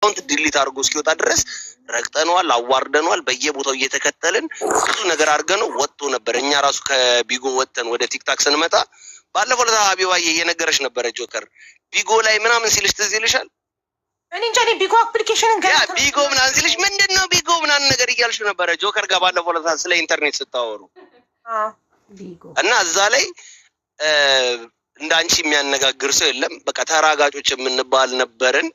አካውንት ዲሊት አድርጎ እስኪወጣ ድረስ ረግጠነዋል፣ አዋርደነዋል። በየቦታው እየተከተልን ብዙ ነገር አድርገነው ወጥቶ ነበር። እኛ ራሱ ከቢጎ ወጥተን ወደ ቲክታክ ስንመጣ ባለፈው ለታ ሀቢባዬ እየነገረች ነበረ ጆከር ቢጎ ላይ ምናምን ሲልሽ ትዝ ይልሻል? እኔ እንጃ ቢጎ አፕሊኬሽንን ያ ቢጎ ምናምን ሲልሽ ምንድነው ቢጎ ምናምን ነገር እያልሽ ነበረ ጆከር ጋር ባለፈው ለታ ስለ ኢንተርኔት ስታወሩ እና እዛ ላይ እንዳንቺ የሚያነጋግር ሰው የለም። በቃ ተራጋጮች የምንባል ነበርን።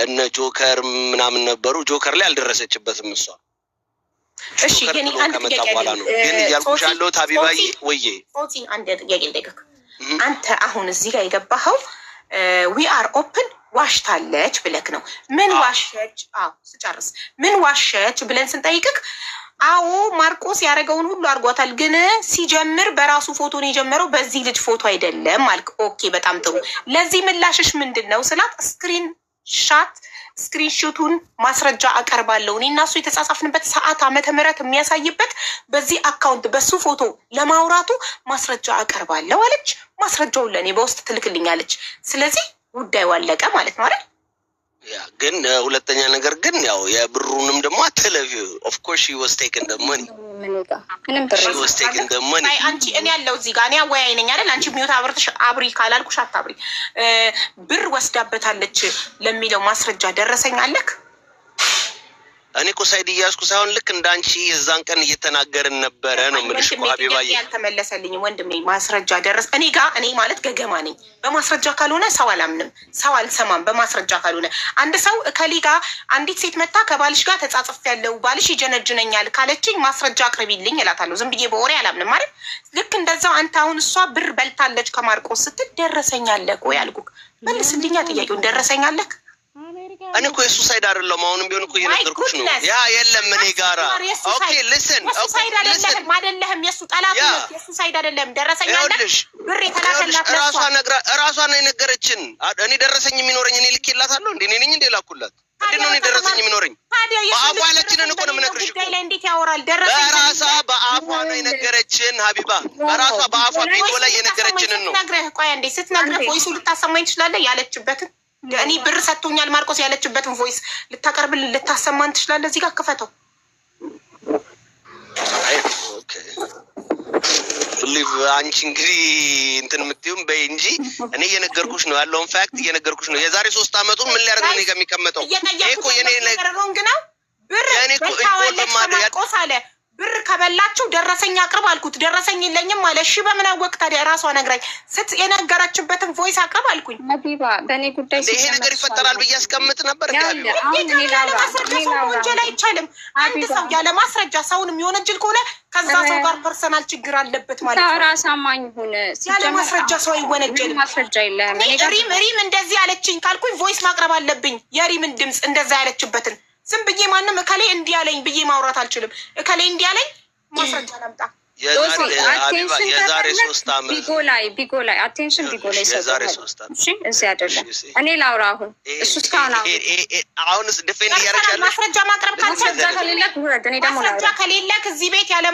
እነ ጆከር ምናምን ነበሩ። ጆከር ላይ አልደረሰችበትም እሷ። እሺ ግን አንድ ጥያቄ ነው ግን ያልኩሽ ያለው ሀቢባዬ ወዬ አንድ ጥያቄ ልጠይቅህ። አንተ አሁን እዚህ ጋር የገባኸው ዊ አር ኦፕን ዋሽታለች ብለክ ነው። ምን ዋሸች? ስጨርስ ምን ዋሸች ብለን ስንጠይቅህ አዎ ማርቆስ ያደረገውን ሁሉ አድርጓታል፣ ግን ሲጀምር በራሱ ፎቶ ነው የጀመረው፣ በዚህ ልጅ ፎቶ አይደለም አልክ። ኦኬ በጣም ጥሩ። ለዚህ ምላሽሽ ምንድን ነው ስላት ስክሪንሾቱን ማስረጃ አቀርባለሁ እኔ እና እሱ የተጻጻፍንበት ሰዓት ዓመተ ምህረት የሚያሳይበት በዚህ አካውንት በሱ ፎቶ ለማውራቱ ማስረጃ አቀርባለሁ አለች። ማስረጃውን ለእኔ በውስጥ ትልክልኛለች። ስለዚህ ጉዳዩ አለቀ ማለት ነው አይደል? ያ ግን ሁለተኛ ነገር ግን ያው የብሩንም ደግሞ አትለፊ። ኦፍ ኮርስ ሺ ዋዝ ቴክን ዘ ማኒ አንቺ እኔ ያለው እዚህ ጋር እኔ አወያይ ነኝ አይደል? አንቺ ሚውት አብርተሽ አብሪ ካላልኩሽ አታብሪ። ብር ወስዳበታለች ለሚለው ማስረጃ ደረሰኝ አለክ? እኔ እኮ ሳይድ እያዝኩ ሳይሆን ልክ እንዳንቺ የዛን ቀን እየተናገርን ነበረ ነው የምልሽ። ሀቢባዬ ያልተመለሰልኝም ወንድሜ ማስረጃ ደረስ እኔ ጋር። እኔ ማለት ገገማ ነኝ። በማስረጃ ካልሆነ ሰው አላምንም፣ ሰው አልሰማም። በማስረጃ ካልሆነ አንድ ሰው ከሊ ጋር አንዲት ሴት መታ ከባልሽ ጋር ተጻጽፍ ያለው ባልሽ ይጀነጅነኛል ካለችኝ ማስረጃ አቅርቢልኝ እላታለሁ። ዝም ብዬ በወሬ አላምንም ማለት። ልክ እንደዛው አንተ አሁን እሷ ብር በልታለች ከማርቆስ ስትል ደረሰኛለህ ወይ አልኩህ። መልስልኛ ጥያቄውን። ደረሰኛለህ? እኔ እኮ የሱ ሳይድ አይደለም። አሁንም ቢሆን እኮ እየነገርኩሽ ነው። ያ የለም እኔ ጋራ ኦኬ ሊስን የሱ ሳይድ አይደለም የሱ ጠላት ነው። የሱ ሳይድ አይደለም። ደረሰኛለህ? ብር የተላከላት ራሷ ነው የነገረችን። እኔ ደረሰኝ የሚኖረኝ እኔ ልኬላታለሁ እንዴ? እኔ ነኝ እንዴ ላኩላት? እንዴ ነው እኔ ደረሰኝ የሚኖረኝ? በአፏ ያለችንን እኮ ነው የምነግርሽ። እንዴት ያወራል? ደረሰኝ በራሷ በአፏ ነው የነገረችን ሀቢባ። በራሷ በአፏ ቢጎ ላይ የነገረችንን ነው። ቆይ አንዴ ስትነግረህ ቮይሱ ልታሰማኝ ትችላለህ? ያለችበትን እኔ ብር ሰጥቶኛል ማርቆስ ያለችበትን ቮይስ ልታቀርብልን ልታሰማን ትችላለህ? እዚህ ጋር ክፈተው። አንቺ እንግዲህ እንትን የምትይውም በይ እንጂ እኔ እየነገርኩሽ ነው ያለውን ፋክት እየነገርኩሽ ነው። የዛሬ 3 ዓመቱን ምን ሊያደርግ ነው እኔ ጋር የሚቀመጠው? እኮ የኔ ሮንግ ነው። ብር በልታዋለች ማርቆስ አለ። ብር ከበላችሁ ደረሰኝ አቅርብ አልኩት። ደረሰኝ የለኝም አለ። እሺ በምን አወቅ ታዲያ? ራሷ ነግራኝ የነገረችበትን ቮይስ አቅርብ አልኩኝ። ሀቢባ በእኔ ጉዳይ ይሄ ነገር ይፈጠራል ብዬ አስቀምጥ ነበር። ያለ ማስረጃ ሰው ወንጀል አይቻልም። አንድ ሰው ያለ ማስረጃ ሰውን የሚወነጅል ከሆነ ከዛ ሰው ጋር ፐርሰናል ችግር አለበት ማለት ነው። ራስ አማኝ ሆነ ያለ ማስረጃ ሰው አይወነጀልም። ማስረጃ የለም። ሪም እንደዚህ አለችኝ ካልኩኝ ቮይስ ማቅረብ አለብኝ። የሪምን ድምፅ እንደዛ ያለችበትን ዝም ብዬ ማንም እከሌ እንዲህ አለኝ ብዬ ማውራት አልችልም። እከሌ እንዲህ አለኝ ማስረጃ ላምጣ። የዛሬ 3 ዓመት ቢጎ ላይ አቴንሽን ቢጎ ላይ የዛሬ 3 ዓመት እሺ፣ እዚህ አይደለም። እኔ ላውራ አሁን እሱ እስካሁን አሁንስ ዲፌንድ እያደረግሻለሽ። ማስረጃ ማቅረብ ከሌለክ እዚህ ቤት ያለ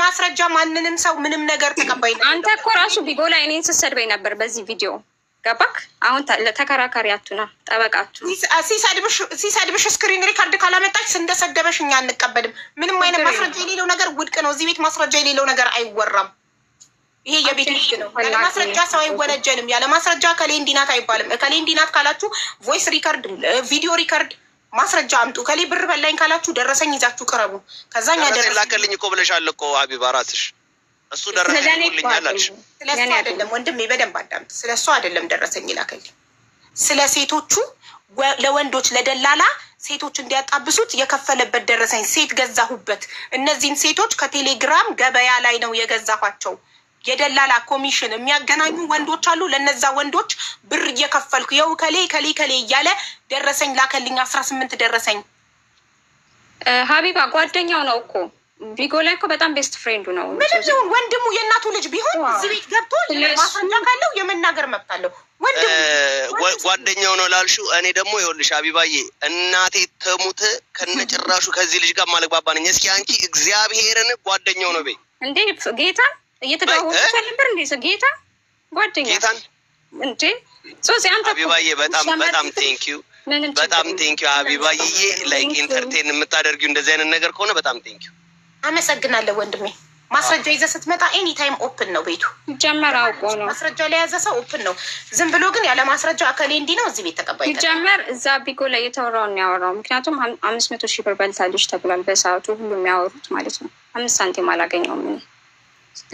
ማስረጃ ማንንም ሰው ምንም ነገር ተቀባይነት። አንተ እኮ ራሱ ቢጎ ላይ እኔን ስትሰድበኝ ነበር በዚህ ቪዲዮ ገባክ? አሁን ተከራካሪ አቱና ጠበቃቱ ሲሰድብሽ ስክሪን ሪካርድ ካላመጣች እንደሰደበሽ እኛ አንቀበልም። ምንም አይነት ማስረጃ የሌለው ነገር ውድቅ ነው። እዚህ ቤት ማስረጃ የሌለው ነገር አይወራም። ይሄ የቤት ልጅ ነው። ያለ ማስረጃ ሰው አይወነጀልም። ያለ ማስረጃ ከሌ እንዲናት አይባልም። ከሌ እንዲናት ካላችሁ ቮይስ ሪካርድ፣ ቪዲዮ ሪካርድ ማስረጃ አምጡ። ከሌ ብር በላኝ ካላችሁ ደረሰኝ ይዛችሁ ቅረቡ። ከዛኛ ደረሰኝ ላከልኝ እኮ ብለሻል እኮ ሀቢባ ራስሽ። እሱ ደረሰኝ ይልኛላልሽ። ስለሱ አይደለም ወንድሜ፣ በደንብ አዳምጥ። ስለሱ አይደለም ደረሰኝ ይላከልኝ። ስለ ሴቶቹ ለወንዶች ለደላላ ሴቶች እንዲያጣብሱት የከፈለበት ደረሰኝ። ሴት ገዛሁበት። እነዚህን ሴቶች ከቴሌግራም ገበያ ላይ ነው የገዛኋቸው። የደላላ ኮሚሽን የሚያገናኙ ወንዶች አሉ። ለነዛ ወንዶች ብር እየከፈልኩ የው ከሌ እያለ ደረሰኝ ላከልኝ። 18 ደረሰኝ። ሀቢባ ጓደኛው ነው እኮ ቢጎ ላይ እኮ በጣም ቤስት ፍሬንዱ ነው። ምንም ይሁን ወንድሙ የእናቱ ልጅ ቢሆን እዚህ ቤት ገብቶ ማስረጃ ካለው የመናገር መብት አለው። ጓደኛው ነው ላልሽው፣ እኔ ደግሞ ይኸውልሽ ሀቢባዬ እናቴ ተሙት ከነጭራሹ ከዚህ ልጅ ጋር ማለግባባ ነኝ። እስኪ አንቺ እግዚአብሔርን ጓደኛው ነው በይ እንዴ? ጌታ እየተደዋወሉ ነበር እንዴ? ጌታ ጓደኛ ጌታን እንዴ? ሶሲ አንተ ሀቢባዬ በጣም ቴንክ ዩ በጣም ቴንኪው ሀቢባዬ። ላይክ ኢንተርቴን የምታደርጊው እንደዚህ አይነት ነገር ከሆነ በጣም ቴንኪው። አመሰግናለሁ ወንድሜ። ማስረጃ ይዘህ ስትመጣ ኤኒ ታይም ኦፕን ነው ቤቱ። ጀመር አውቆ ነው ማስረጃ ላይ ያዘ ሰው ኦፕን ነው። ዝም ብሎ ግን ያለ ማስረጃ አከሌ እንዲህ ነው እዚህ ቤት ተቀባይ ጀመር እዛ ቢጎ ላይ የተወራውን ያወራው። ምክንያቱም 500 ሺህ ብር በልታለች ተብሏል በሰዓቱ ሁሉ የሚያወሩት ማለት ነው። 5 ሳንቲም አላገኘውም። ምን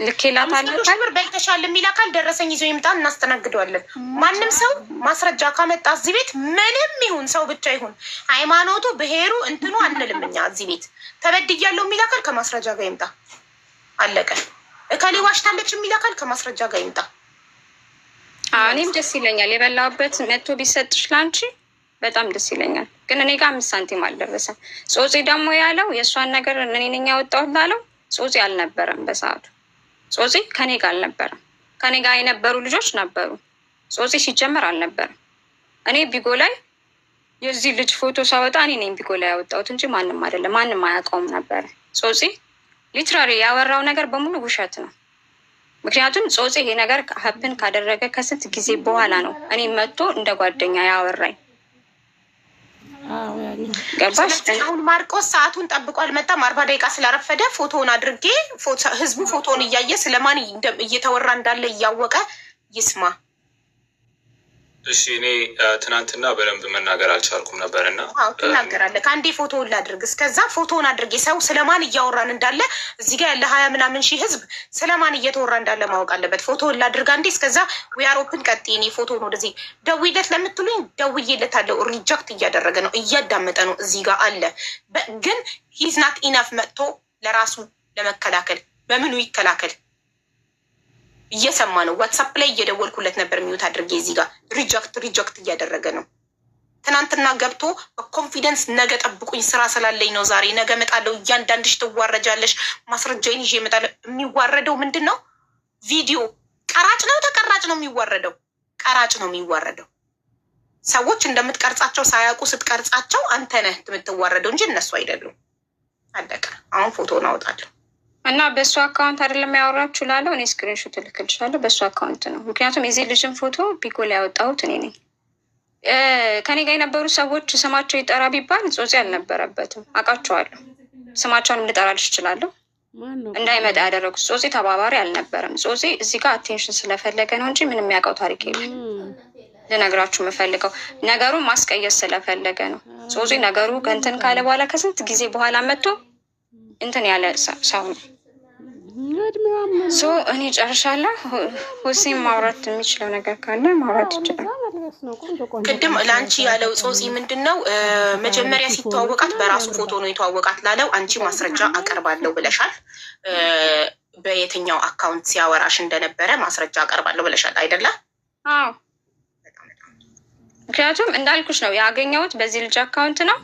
ልኬላት አለ ብር በልተሻል የሚል አካል ደረሰኝ ይዞ ይምጣ፣ እናስተናግደዋለን። ማንም ሰው ማስረጃ ካመጣ እዚህ ቤት ምንም ይሁን ሰው ብቻ ይሁን ሃይማኖቱ፣ ብሄሩ፣ እንትኑ አንልም እኛ እዚህ ቤት። ተበድያለሁ የሚል አካል ከማስረጃ ጋር ይምጣ። አለቀ። እከሌ ዋሽታለች የሚል አካል ከማስረጃ ጋር ይምጣ። እኔም ደስ ይለኛል የበላሁበት መቶ ቢሰጥሽ ላንቺ በጣም ደስ ይለኛል። ግን እኔ ጋር 5 ሳንቲም አልደረሰም። ጾጺ ደግሞ ያለው የእሷን ነገር እኔ ነኝ ያወጣሁት ላለው ጾጺ አልነበረም በሰዓቱ። ጾጺ ከኔ ጋር አልነበረም። ከኔ ጋር የነበሩ ልጆች ነበሩ። ጾጺ ሲጀመር አልነበረም። እኔ ቢጎ ላይ የዚህ ልጅ ፎቶ ሳወጣ እኔ ነኝ ቢጎ ላይ ያወጣሁት እንጂ ማንም አይደለም። ማንም አያውቀውም ነበረ። ጾጺ ሊትራሪ ያወራው ነገር በሙሉ ውሸት ነው። ምክንያቱም ጾጺ ይሄ ነገር ሀፕን ካደረገ ከስንት ጊዜ በኋላ ነው እኔ መጥቶ እንደ ጓደኛ ያወራኝ። ገባሽ? አሁን ማርቆስ ሰዓቱን ጠብቆ አልመጣም። 40 ደቂቃ ስላረፈደ ፎቶውን አድርጌ ህዝቡ ፎቶውን እያየ ስለማን እየተወራ እንዳለ እያወቀ ይስማ። እሺ እኔ ትናንትና በደንብ መናገር አልቻልኩም ነበር እና ትናገራለህ። ከአንዴ ፎቶውን ላድርግ። እስከዛ ፎቶውን አድርጌ ሰው ስለማን እያወራን እንዳለ እዚህ ጋር ያለ 20 ምናምን ሺህ ህዝብ ስለማን እየተወራ እንዳለ ማወቅ አለበት። ፎቶውን ላድርግ አንዴ። እስከዛ ዊያሮፕን ቀጥ እኔ ፎቶውን ወደዚህ ደውይለት ለምትሉኝ ደውዬለታለሁ። ሪጀክት እያደረገ ነው፣ እያዳመጠ ነው። እዚህ ጋር አለ ግን ሂዝ ናት ኢነፍ መጥቶ ለራሱ ለመከላከል በምኑ ይከላከል? እየሰማ ነው። ዋትሳፕ ላይ እየደወልኩለት ነበር ሚዩት አድርጌ። እዚህ ጋር ሪጀክት እያደረገ ነው። ትናንትና ገብቶ በኮንፊደንስ ነገ ጠብቁኝ ስራ ስላለኝ ነው ዛሬ ነገ እመጣለሁ፣ እያንዳንድሽ ትዋረጃለሽ፣ ማስረጃዬን ይዤ እመጣለሁ። የሚዋረደው ምንድን ነው? ቪዲዮ ቀራጭ ነው ተቀራጭ ነው የሚዋረደው? ቀራጭ ነው የሚዋረደው። ሰዎች እንደምትቀርጻቸው ሳያውቁ ስትቀርጻቸው አንተ ነህ የምትዋረደው እንጂ እነሱ አይደሉም። አለቀ። አሁን ፎቶውን አወጣለሁ እና በእሱ አካውንት አይደለም ያወራችሁ ላለው እኔ ስክሪንሾት እልክልሻለሁ። በእሱ አካውንት ነው። ምክንያቱም የዚህ ልጅን ፎቶ ቢጎ ላይ ያወጣሁት እኔ ነኝ። ከኔ ጋር የነበሩ ሰዎች ስማቸው ይጠራ ቢባል ጾጺ አልነበረበትም። አውቃቸዋለሁ። ስማቸውንም ልጠራልሽ እችላለሁ። እንዳይመጣ ያደረጉት ጾጺ ተባባሪ አልነበረም። ጾጺ እዚህ ጋር አቴንሽን ስለፈለገ ነው እንጂ ምንም የሚያውቀው ታሪክ የለም። ልነግራችሁ የምፈልገው ነገሩን ማስቀየስ ስለፈለገ ነው። ጾጺ ነገሩ ከእንትን ካለ በኋላ ከስንት ጊዜ በኋላ መጥቶ እንትን ያለ ሰው ነው። እኔ ጨርሻለሁ። ሁሴን ማውራት የሚችለው ነገር ካለ ማውራት ይችላል። ቅድም ለአንቺ ያለው ጾጺ ምንድን ነው? መጀመሪያ ሲተዋወቃት በራሱ ፎቶ ነው የተዋወቃት ላለው አንቺ ማስረጃ አቀርባለሁ ብለሻል። በየትኛው አካውንት ሲያወራሽ እንደነበረ ማስረጃ አቀርባለሁ ብለሻል አይደለ? አዎ። ምክንያቱም እንዳልኩሽ ነው ያገኘሁት በዚህ ልጅ አካውንት ነው።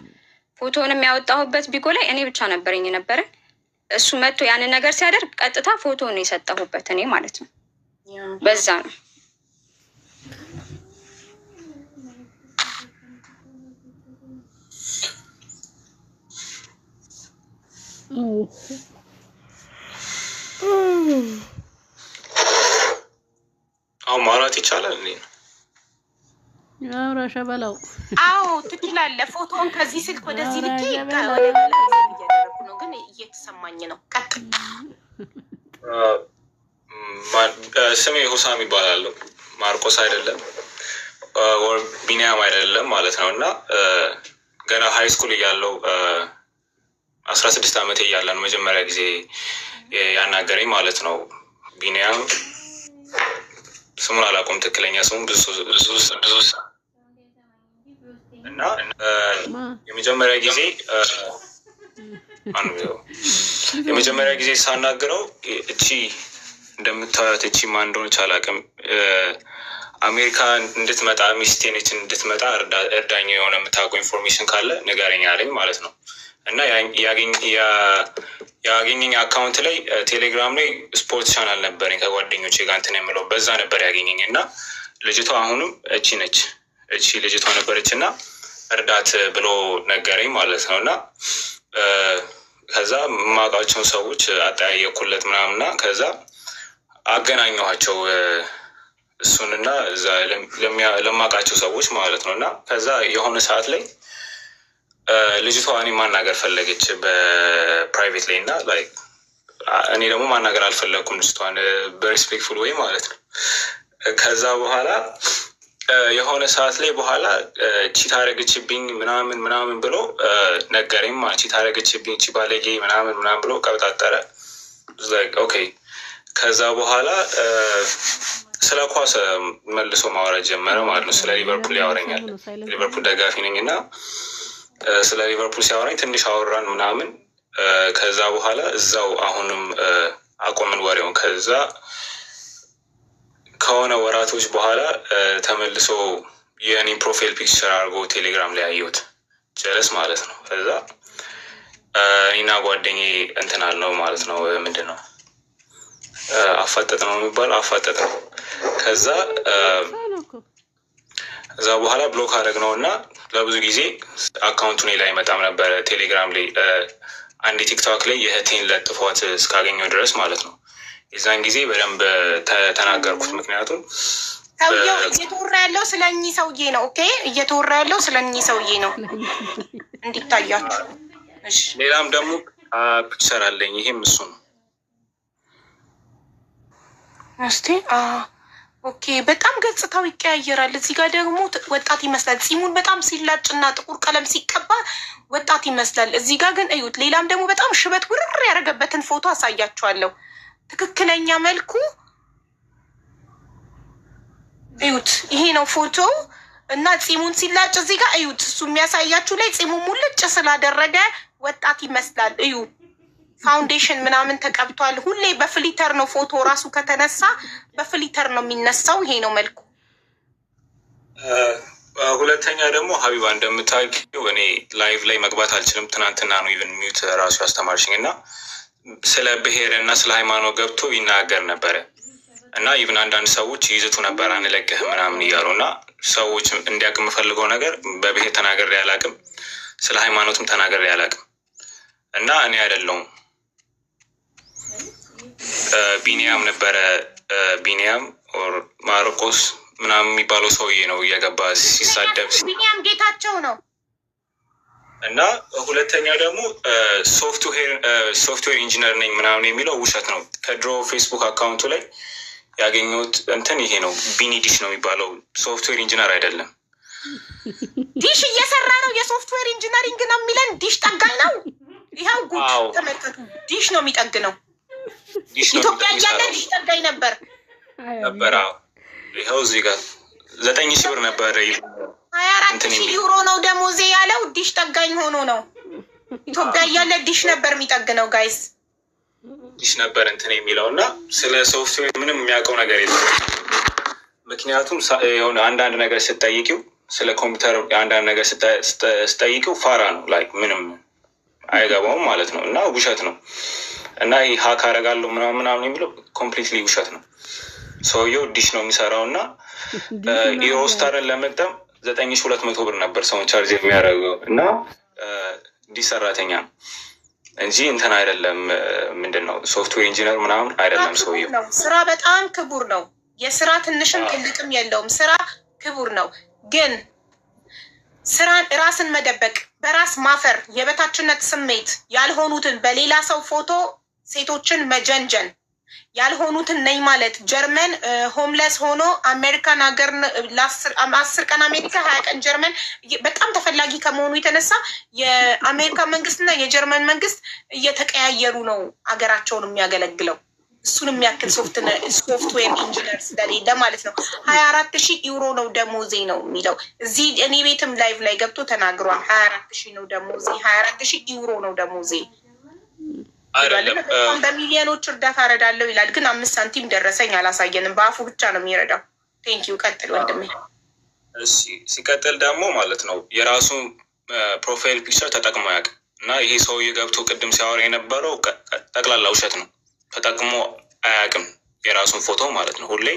ፎቶንም ያወጣሁበት ቢጎ ላይ እኔ ብቻ ነበረኝ የነበረን። እሱ መጥቶ ያንን ነገር ሲያደርግ ቀጥታ ፎቶን የሰጠሁበት እኔ ማለት ነው። በዛ ነው። አሁን ማውራት ይቻላል እንዴ? አውራሻ በላው። አዎ ትችላለህ። ፎቶውን ከዚህ ስልክ ወደዚህ ልኬ ወደ እያደረኩ ነው፣ ግን እየተሰማኝ ነው። ቀጥል። ስሜ ሁሳም ይባላል። ማርቆስ አይደለም ቢኒያም አይደለም ማለት ነው። እና ገና ሀይ ስኩል እያለው 16 ዓመቴ እያለ ነው መጀመሪያ ጊዜ ያናገረኝ ማለት ነው። ቢኒያም ስሙን አላውቀውም፣ ትክክለኛ ስሙ ብዙ እና የመጀመሪያ ጊዜ ሳናግረው እቺ እንደምታዩት እቺ ማን እንደሆነች አላውቅም፣ አሜሪካ እንድትመጣ ሚስቴ ነች እንድትመጣ እርዳኝ፣ የሆነ የምታውቀው ኢንፎርሜሽን ካለ ንገረኝ አለኝ ማለት ነው። እና ያገኘኝ አካውንት ላይ ቴሌግራም ላይ ስፖርት ቻናል ነበረኝ ከጓደኞቼ ጋር እንትን የምለው በዛ ነበር ያገኘኝ። እና ልጅቷ አሁንም እቺ ነች፣ እቺ ልጅቷ ነበረች እና እርዳት ብሎ ነገረኝ ማለት ነው። እና ከዛ የማውቃቸውን ሰዎች አጠያየኩለት ምናምና ከዛ አገናኘኋቸው እሱንና እዛ ለማውቃቸው ሰዎች ማለት ነው። እና ከዛ የሆነ ሰዓት ላይ ልጅቷ እኔ ማናገር ፈለገች በፕራይቬት ላይ እና ላይክ እኔ ደግሞ ማናገር አልፈለግኩም ልጅቷን በሬስፔክትፉል ወይ ማለት ነው። ከዛ በኋላ የሆነ ሰዓት ላይ በኋላ ቺት አደረገችብኝ ምናምን ብሎ ነገረኝ። ቺት አደረገችብኝ ቺ ባለጌ ምናምን ብሎ ቀብጣጠረ። ኦኬ ከዛ በኋላ ስለ ኳስ መልሶ ማውራት ጀመረ ማለት ነው። ስለ ሊቨርፑል ያወረኛል። ሊቨርፑል ደጋፊ ነኝ እና ስለ ሊቨርፑል ሲያወራኝ ትንሽ አወራን ምናምን። ከዛ በኋላ እዛው አሁንም አቆምን ወሬውን። ከዛ ከሆነ ወራቶች በኋላ ተመልሶ የኔ ፕሮፋይል ፒክቸር አድርጎ ቴሌግራም ላይ አየሁት። ጀለስ ማለት ነው። ከዛ እኔና ጓደኛዬ እንትን አልነው ማለት ነው። ምንድን ነው አፋጠጥ ነው የሚባለው፣ አፋጠጥ ነው። ከዛ በኋላ ብሎክ አደረግነው እና ለብዙ ጊዜ አካውንቱ እኔ ላይ አይመጣም ነበረ ቴሌግራም ላይ። አንድ ቲክቶክ ላይ የእህቴን ለጥፏት እስካገኘው ድረስ ማለት ነው። የዛን ጊዜ በደንብ ተናገርኩት። ምክንያቱም ሰውየው እየተወራ ያለው ስለ እኚህ ሰውዬ ነው። ኦኬ እየተወራ ያለው ስለ እኚህ ሰውዬ ነው እንዲታያችሁ። እሺ ሌላም ደግሞ ፒክቸር አለኝ። ይሄም እሱ ነው። እስቲ ኦኬ በጣም ገጽታው ይቀያየራል። እዚህ ጋር ደግሞ ወጣት ይመስላል። ጺሙን በጣም ሲላጭና ጥቁር ቀለም ሲቀባ ወጣት ይመስላል። እዚህ ጋር ግን እዩት። ሌላም ደግሞ በጣም ሽበት ውርር ያደረገበትን ፎቶ አሳያችኋለሁ። ትክክለኛ መልኩ እዩት። ይሄ ነው ፎቶ እና ጺሙን ሲላጭ እዚህ ጋር እዩት። እሱ የሚያሳያችሁ ላይ ጺሙ ሙልጭ ስላደረገ ወጣት ይመስላል። እዩ ፋውንዴሽን ምናምን ተቀብቷል። ሁሌ በፍሊተር ነው ፎቶ ራሱ ከተነሳ በፍሊተር ነው የሚነሳው። ይሄ ነው መልኩ። ሁለተኛ ደግሞ ሀቢባ እንደምታውቂው እኔ ላይቭ ላይ መግባት አልችልም። ትናንትና ነው ኢቨን ሚዩት ራሱ ያስተማርሽኝ እና ስለ ብሔር እና ስለ ሃይማኖት ገብቶ ይናገር ነበረ እና ኢቨን አንዳንድ ሰዎች ይዝቱ ነበር አንለቅህ ምናምን እያሉ እና ሰዎች እንዲያውቅ የምፈልገው ነገር በብሔር ተናገሬ አላውቅም፣ ስለ ሃይማኖትም ተናገሬ አላውቅም እና እኔ አይደለሁም ቢኒያም ነበረ። ቢኒያም ኦር ማርቆስ ምናምን የሚባለው ሰውዬ ነው እየገባ ሲሳደብ። ቢኒያም ጌታቸው ነው። እና ሁለተኛ ደግሞ ሶፍትዌር ኢንጂነር ነኝ ምናምን የሚለው ውሸት ነው። ከድሮ ፌስቡክ አካውንቱ ላይ ያገኘሁት እንትን ይሄ ነው። ቢኒ ዲሽ ነው የሚባለው። ሶፍትዌር ኢንጂነር አይደለም። ዲሽ እየሰራ ነው። የሶፍትዌር ኢንጂነሪንግ ነው የሚለን። ዲሽ ጠጋኝ ነው። ይኸው ጉድ ተመልከቱ። ዲሽ ነው የሚጠግነው። ኢትዮጵያ እያለ ዲሽ ጠጋኝ ነበር። ይኸው እዚህ ጋር 9,000 ብር ነበር። 24,000 ዩሮ ነው ደሞዜ ያለው። ዲሽ ጠጋኝ ሆኖ ነው። ኢትዮጵያ እያለ ዲሽ ነበር የሚጠግነው። ጋይስ ዲሽ ነበር እንትን የሚለው እና ስለ ሶፍትዌር ምንም የሚያውቀው ነገር የለም። ምክንያቱም የሆነ አንዳንድ ነገር ስጠይቂው ስለ ኮምፒውተር አንዳንድ ነገር ስጠይቂው ፋራ ነው። ላይክ ምንም አይገባውም ማለት ነው እና ውሸት ነው። እና ይህ ሀክ አደርጋለሁ ምናምን የሚለው ኮምፕሊትሊ ውሸት ነው። ሰውየው ዲሽ ነው የሚሰራው እና ኢሮስታርን ለመጠም 9,200 ብር ነበር ሰውን ቻርጅ የሚያደርገው እና ዲሽ ሰራተኛ ነው እንጂ እንትን አይደለም። ምንድን ነው ሶፍትዌር ኢንጂነር ምናምን አይደለም ሰውየው። ስራ በጣም ክቡር ነው። የስራ ትንሽም ትልቅም የለውም። ስራ ክቡር ነው። ግን ስራን ራስን መደበቅ፣ በራስ ማፈር፣ የበታችነት ስሜት ያልሆኑትን በሌላ ሰው ፎቶ ሴቶችን መጀንጀን ያልሆኑትን ነኝ ማለት ጀርመን ሆምለስ ሆኖ አሜሪካን ሀገር 10 ቀን አሜሪካ 20 ቀን ጀርመን በጣም ተፈላጊ ከመሆኑ የተነሳ የአሜሪካ መንግስትና የጀርመን መንግስት እየተቀያየሩ ነው ሀገራቸውን የሚያገለግለው። እሱን የሚያክል ሶፍትዌር ኢንጂነር ስለሌለ ማለት ነው። 24,000 ዩሮ ነው ደሞዜ ነው የሚለው እዚህ እኔ ቤትም ላይቭ ላይ ገብቶ ተናግሯል። 24,000 ነው ደሞዜ፣ 24,000 ዩሮ ነው ደሞዜ። በሚሊዮኖች እርዳታ እረዳለሁ ይላል፣ ግን 5 ሳንቲም ደረሰኝ አላሳየንም። በአፉ ብቻ ነው የሚረዳው። ቴንኪው ቀጥል ወንድሜ። ሲቀጥል ደግሞ ማለት ነው የራሱ ፕሮፋይል ፒክቸር ተጠቅሞ ያውቅ እና ይሄ ሰውዬ ገብቶ ቅድም ሲያወራ የነበረው ጠቅላላ ውሸት ነው። ተጠቅሞ አያውቅም የራሱን ፎቶ ማለት ነው። ሁሌ